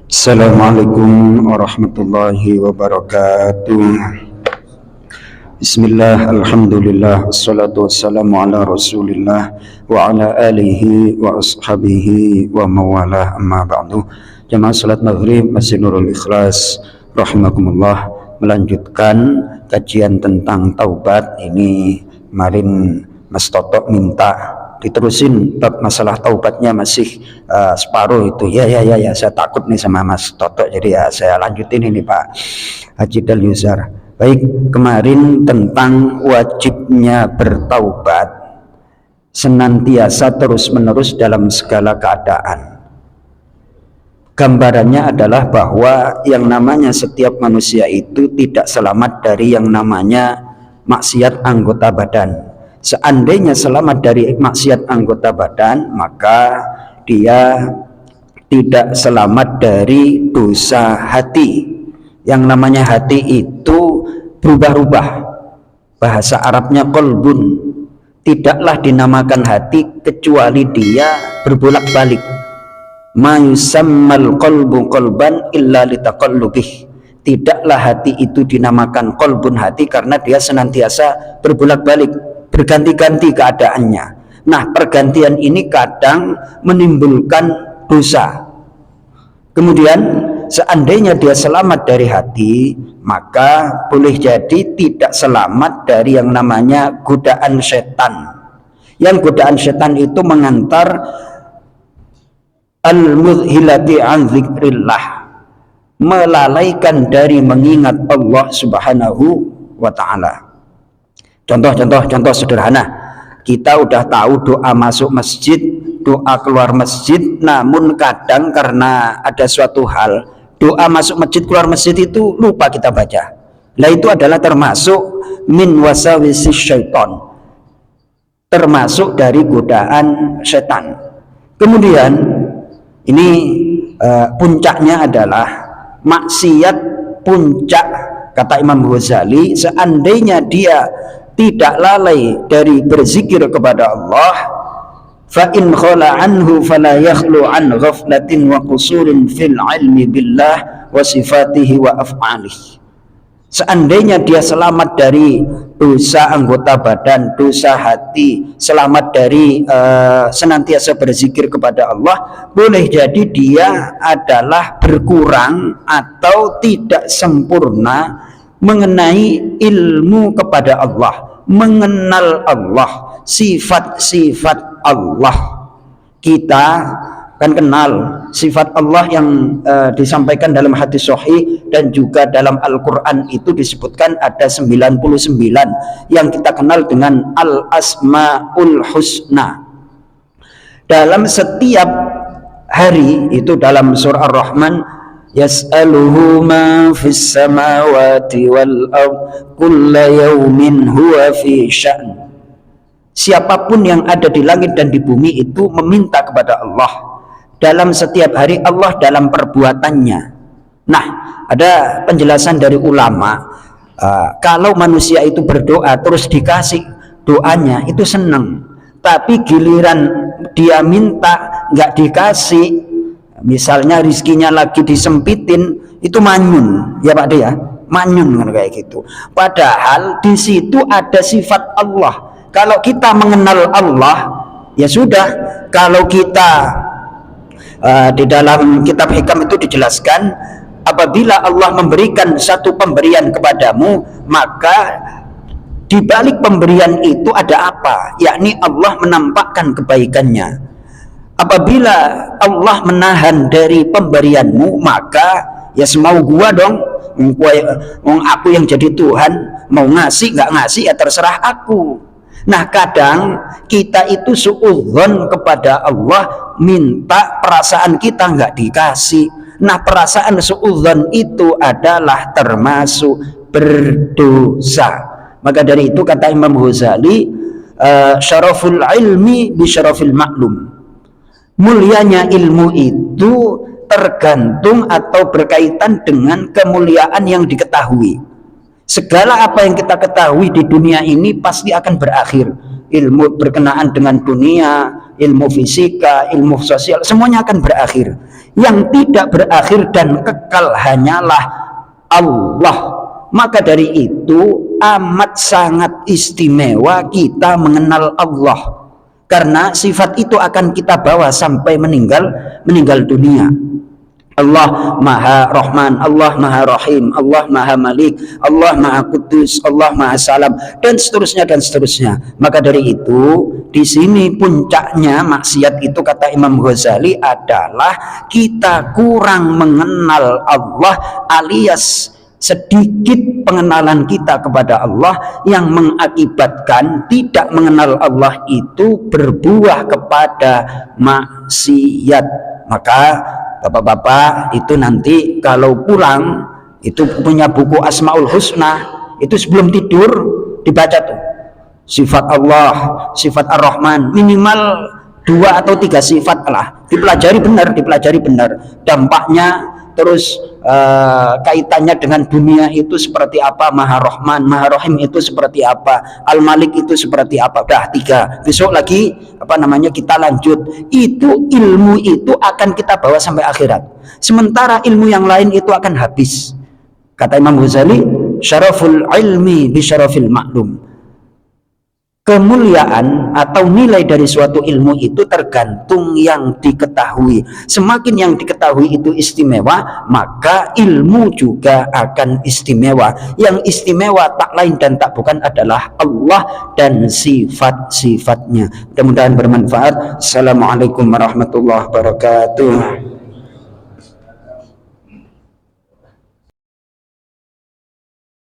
Assalamualaikum warahmatullahi wabarakatuh. Bismillah, alhamdulillah, wassalatu wassalamu ala rasulillah wa ala alihi wa ashabihi wa mawalah, amma ba'du. Jamaah salat maghrib Masjid Nurul Ikhlas rahimakumullah, melanjutkan kajian tentang taubat. Ini kemarin Mas Toto minta diterusin bab masalah taubatnya, masih separuh itu. Ya, saya takut nih sama Mas Toto, jadi ya saya lanjutin ini Pak Haji Dal Yusar. Baik, kemarin tentang wajibnya bertaubat senantiasa terus menerus dalam segala keadaan. Gambarannya adalah bahwa yang namanya setiap manusia itu tidak selamat dari yang namanya maksiat anggota badan. Seandainya selamat dari maksiat anggota badan, maka dia tidak selamat dari dosa hati. Yang namanya hati itu berubah-ubah. Bahasa Arabnya qalbun. Tidaklah dinamakan hati kecuali dia berbolak-balik. Ma yusammal qalbu qalban illa litaqallubih. Tidaklah hati itu dinamakan qalbun, hati, karena dia senantiasa berbolak-balik, berganti-ganti keadaannya. Nah, pergantian ini kadang menimbulkan dosa. Kemudian seandainya dia selamat dari hati, maka boleh jadi tidak selamat dari yang namanya godaan setan. Yang godaan setan itu mengantar al-mudhilati an dzikrillah, melalaikan dari mengingat Allah Subhanahu wa ta'ala. Contoh sederhana, kita udah tahu doa masuk masjid, doa keluar masjid, namun kadang karena ada suatu hal, doa masuk masjid, keluar masjid itu lupa kita baca. Nah, itu adalah termasuk min wasawisis syaiton, termasuk dari godaan setan. Kemudian ini puncaknya adalah maksiat puncak, kata Imam Ghazali, seandainya dia tidak lalai dari berzikir kepada Allah, fa in khala anhu fala yakhlu an ghaflatin wa qusurin fil ilmi billah wa sifatihi wa af'alihi. Seandainya dia selamat dari dosa anggota badan, dosa hati, selamat dari senantiasa berzikir kepada Allah, boleh jadi dia adalah berkurang atau tidak sempurna mengenai ilmu kepada Allah, mengenal Allah, sifat-sifat Allah. Kita kan kenal sifat Allah yang disampaikan dalam hadis sahih dan juga dalam Al-Quran, itu disebutkan ada 99 yang kita kenal dengan Al-Asma'ul Husna. Dalam setiap hari itu dalam surah Ar-Rahman, yas'aluhu ma fis samawati wal ard kulla yawmin huwa fi sya'n. Siapapun yang ada di langit dan di bumi itu meminta kepada Allah dalam setiap hari, Allah dalam perbuatannya. Nah, ada penjelasan dari ulama, kalau manusia itu berdoa terus dikasih doanya itu senang, tapi giliran dia minta nggak dikasih, misalnya rizkinya lagi disempitin, itu manyun, ya Pak De ya, manyun kan kayak gitu. Padahal di situ ada sifat Allah. Kalau kita mengenal Allah, ya sudah. Kalau kita di dalam kitab hikam itu dijelaskan, apabila Allah memberikan satu pemberian kepadamu, maka di balik pemberian itu ada apa? Yakni Allah menampakkan kebaikannya. Apabila Allah menahan dari pemberianmu, maka ya semau gua dong, aku yang jadi Tuhan, mau ngasih nggak ngasih ya terserah aku. Nah, kadang kita itu suudzon kepada Allah, minta perasaan kita nggak dikasih. Nah, perasaan suudzon itu adalah termasuk berdosa. Maka dari itu kata Imam Ghazali, syaraful ilmi bi syarafil maklum. Mulianya ilmu itu tergantung atau berkaitan dengan kemuliaan yang diketahui. Segala apa yang kita ketahui di dunia ini pasti akan berakhir. Ilmu berkenaan dengan dunia, ilmu fisika, ilmu sosial, semuanya akan berakhir. yang tidak berakhir dan kekal hanyalah Allah. Maka dari itu amat sangat istimewa kita mengenal Allah, karena sifat itu akan kita bawa sampai meninggal dunia. Allah Maha Rahman, Allah Maha Rahim, Allah Maha Malik, Allah Maha Kudus, Allah Maha Salam, dan seterusnya dan seterusnya. Maka dari itu di sini puncaknya maksiat itu, kata Imam Ghazali, adalah kita kurang mengenal Allah, alias sedikit pengenalan kita kepada Allah yang mengakibatkan tidak mengenal Allah itu berbuah kepada maksiat. Maka bapak-bapak itu nanti kalau pulang itu punya buku Asmaul Husna, itu sebelum tidur dibaca tuh sifat Allah, sifat Ar-Rahman, minimal 2 atau 3 sifat lah, dipelajari benar dampaknya, terus kaitannya dengan dunia itu seperti apa, Maha Rahman, Maha Rahim itu seperti apa, Al-Malik itu seperti apa. Udah 3, besok lagi kita lanjut. Itu ilmu itu akan kita bawa sampai akhirat, sementara ilmu yang lain itu akan habis. Kata Imam Ghazali, syaraful ilmi bi syarafil ma'lum. Kemuliaan atau nilai dari suatu ilmu itu tergantung yang diketahui. Semakin yang diketahui itu istimewa, maka ilmu juga akan istimewa. Yang istimewa tak lain dan tak bukan adalah Allah dan sifat-sifatnya. Mudah-mudahan bermanfaat. Assalamualaikum warahmatullahi wabarakatuh.